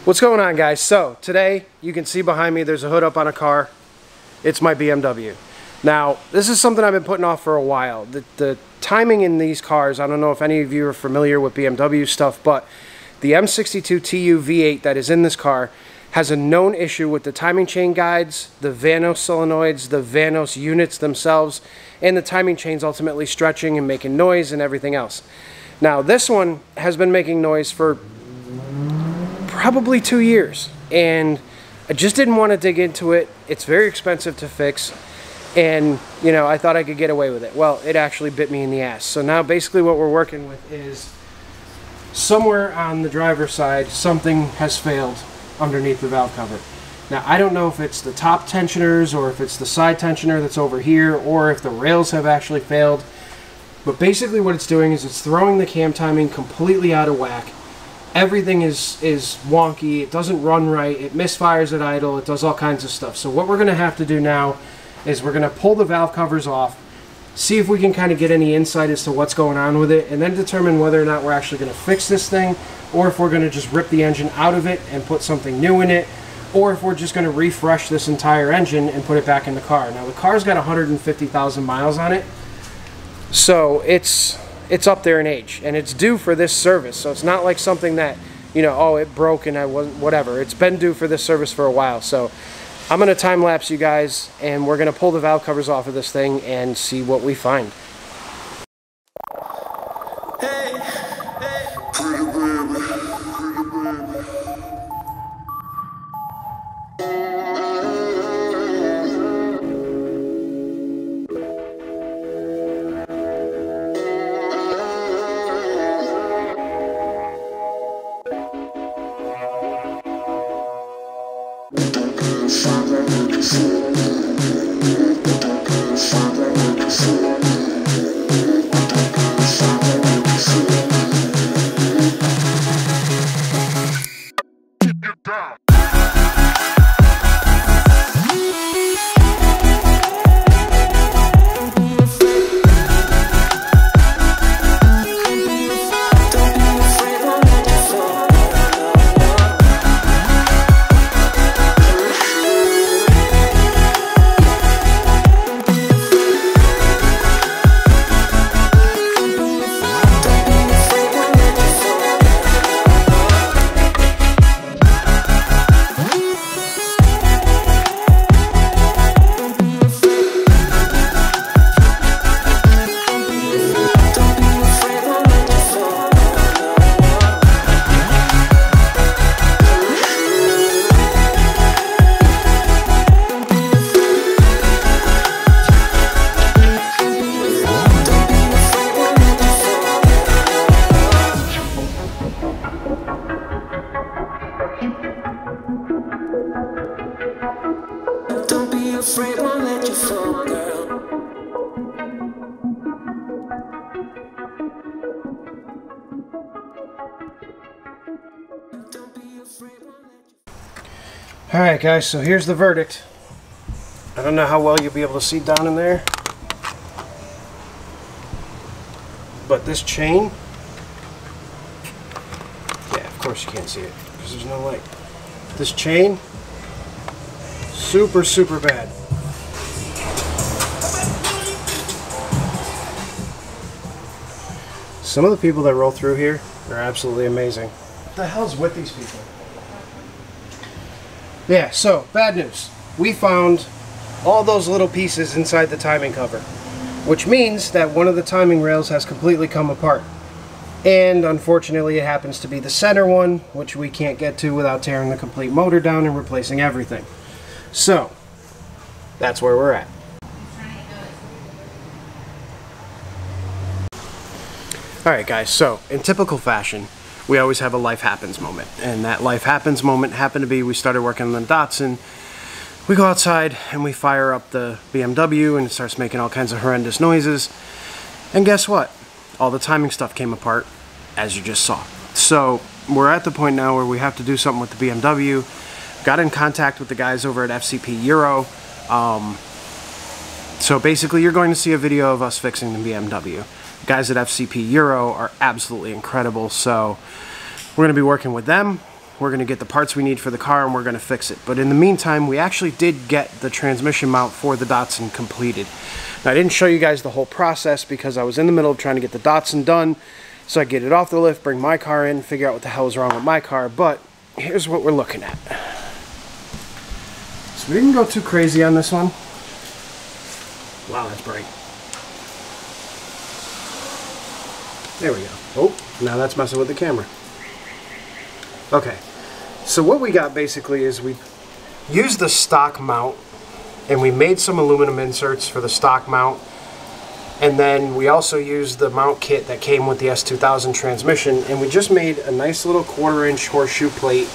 What's going on, guys? So today you can see behind me there's a hood up on a car. It's my BMW. Now this is something I've been putting off for a while. The timing in these cars, I don't know if any of you are familiar with BMW stuff, but the M62 TU V8 that is in this car has a known issue with the timing chain guides, the Vanos solenoids, the Vanos units themselves, and the timing chains ultimately stretching and making noise and everything else. Now this one has been making noise for probably 2 years, and I just didn't want to dig into it. It's very expensive to fix, and you know, I thought I could get away with it. Well, it actually bit me in the ass. So now basically what we're working with is somewhere on the driver's side something has failed underneath the valve cover. Now I don't know if it's the top tensioners or if it's the side tensioner that's over here or if the rails have actually failed, but basically what it's doing is it's throwing the cam timing completely out of whack. Everything is wonky, it doesn't run right, it misfires at idle, it does all kinds of stuff. So what we're going to have to do now is we're going to pull the valve covers off, see if we can kind of get any insight as to what's going on with it, and then determine whether or not we're actually going to fix this thing, or if we're going to just rip the engine out of it and put something new in it, or if we're just going to refresh this entire engine and put it back in the car. Now the car's got 150,000 miles on it, so it's up there in age, and it's due for this service. So it's not like something that, you know, oh, it broke and I wasn't, whatever. It's been due for this service for a while. So I'm going to time lapse you guys, and we're going to pull the valve covers off of this thing and see what we find. Hey, hey, pretty baby, pretty baby. Afraid won't let you fall, girl. Don't be afraid, won't let you. Alright guys, so here's the verdict. I don't know how well you'll be able to see down in there, but this chain, yeah, of course you can't see it because there's no light. This chain, super bad. Some of the people that roll through here are absolutely amazing. What the hell's with these people? Yeah, so bad news. We found all those little pieces inside the timing cover, which means that one of the timing rails has completely come apart. And unfortunately it happens to be the center one, which we can't get to without tearing the complete motor down and replacing everything. So that's where we're at. Alright guys, so in typical fashion, we always have a life happens moment. And that life happens moment happened to be we started working on the DATSUN. We go outside and we fire up the BMW and it starts making all kinds of horrendous noises. And guess what? All the timing stuff came apart, as you just saw. So we're at the point now where we have to do something with the BMW. Got in contact with the guys over at FCP Euro. So basically you're going to see a video of us fixing the BMW. The guys at FCP Euro are absolutely incredible, so we're going to be working with them we're going to get the parts we need for the car and we're going to fix it. But in the meantime, we actually did get the transmission mount for the Datsun completed. Now, I didn't show you guys the whole process because I was in the middle of trying to get the Datsun done, so I get it off the lift, bring my car in, figure out what the hell is wrong with my car. But here's what we're looking at. So we didn't go too crazy on this one. Wow, that's bright. There we go. Oh, now that's messing with the camera. Okay, so what we got basically is we used the stock mount and we made some aluminum inserts for the stock mount, and then we also used the mount kit that came with the S2000 transmission, and we just made a nice little 1/4-inch horseshoe plate,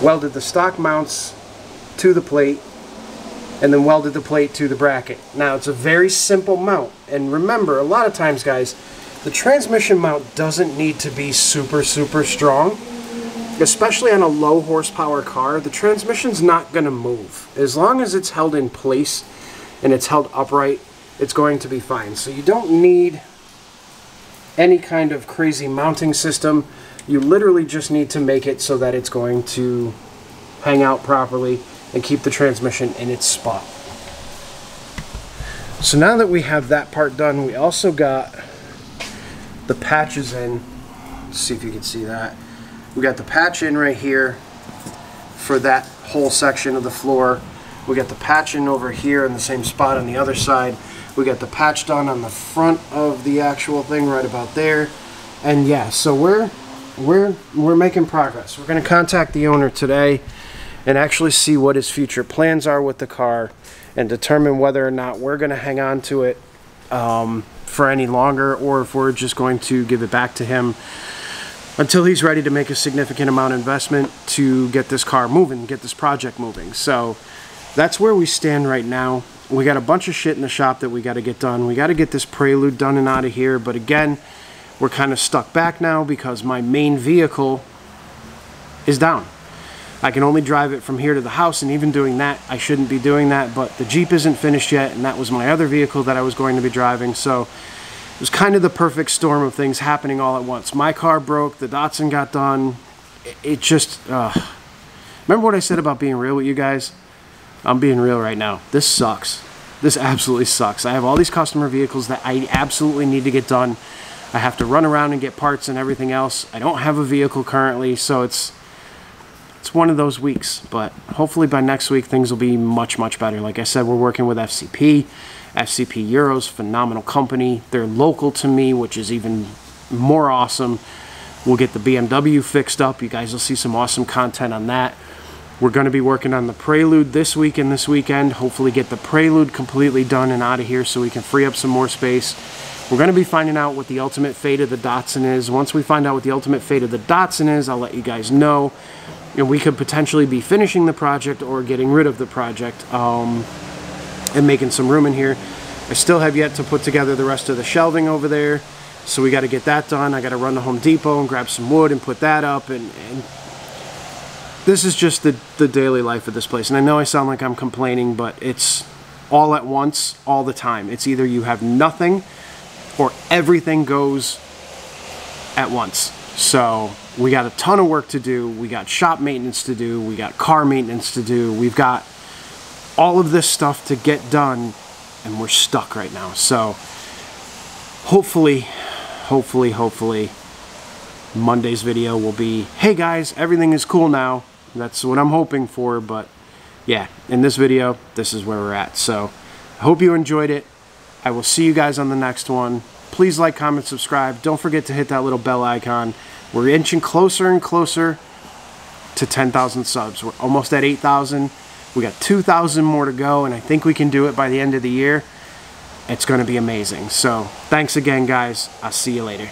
welded the stock mounts to the plate, and then welded the plate to the bracket. Now, it's a very simple mount, and remember, a lot of times, guys, the transmission mount doesn't need to be super strong. Especially on a low horsepower car, the transmission's not going to move. As long as it's held in place and it's held upright, it's going to be fine. So you don't need any kind of crazy mounting system. You literally just need to make it so that it's going to hang out properly and keep the transmission in its spot. So now that we have that part done, we also got the patches in. Let's see if you can see that. We got the patch in right here for that whole section of the floor. We got the patch in over here in the same spot on the other side. We got the patch done on the front of the actual thing right about there. And yeah, so we're making progress. We're going to contact the owner today and actually see what his future plans are with the car and determine whether or not we're going to hang on to it for any longer, or if we're just going to give it back to him until he's ready to make a significant amount of investment to get this car moving, get this project moving. So that's where we stand right now. We got a bunch of shit in the shop that we got to get done. We got to get this Prelude done and out of here. But again, we're kind of stuck back now because my main vehicle is down. I can only drive it from here to the house, and even doing that, I shouldn't be doing that. But the Jeep isn't finished yet, and that was my other vehicle that I was going to be driving. So it was kind of the perfect storm of things happening all at once. My car broke, the Datsun got done. It just, remember what I said about being real with you guys? I'm being real right now. This sucks. This absolutely sucks. I have all these customer vehicles that I absolutely need to get done. I have to run around and get parts and everything else. I don't have a vehicle currently, so it's one of those weeks. But hopefully by next week, things will be much better. Like I said, we're working with FCP. FCP Euro's phenomenal company. They're local to me, which is even more awesome. We'll get the BMW fixed up. You guys will see some awesome content on that. We're going to be working on the Prelude this week and this weekend. Hopefully get the Prelude completely done and out of here so we can free up some more space. We're going to be finding out what the ultimate fate of the Datsun is. Once we find out what the ultimate fate of the Datsun is, I'll let you guys know. And we could potentially be finishing the project or getting rid of the project. And making some room in here. I still have yet to put together the rest of the shelving over there, so we got to get that done. I got to run to Home Depot and grab some wood and put that up, and this is just the daily life of this place. And I know I sound like I'm complaining, but it's all at once, all the time. It's either you have nothing or everything goes at once. So we got a ton of work to do. We got shop maintenance to do. We got car maintenance to do. We've got all of this stuff to get done, and we're stuck right now. So hopefully Monday's video will be, hey guys, everything is cool now. That's what I'm hoping for. But yeah, in this video, this is where we're at. So I hope you enjoyed it. I will see you guys on the next one. Please like, comment, subscribe. Don't forget to hit that little bell icon. We're inching closer and closer to 10,000 subs. We're almost at 8,000. We got 2,000 more to go, and I think we can do it by the end of the year. It's going to be amazing. So thanks again, guys. I'll see you later.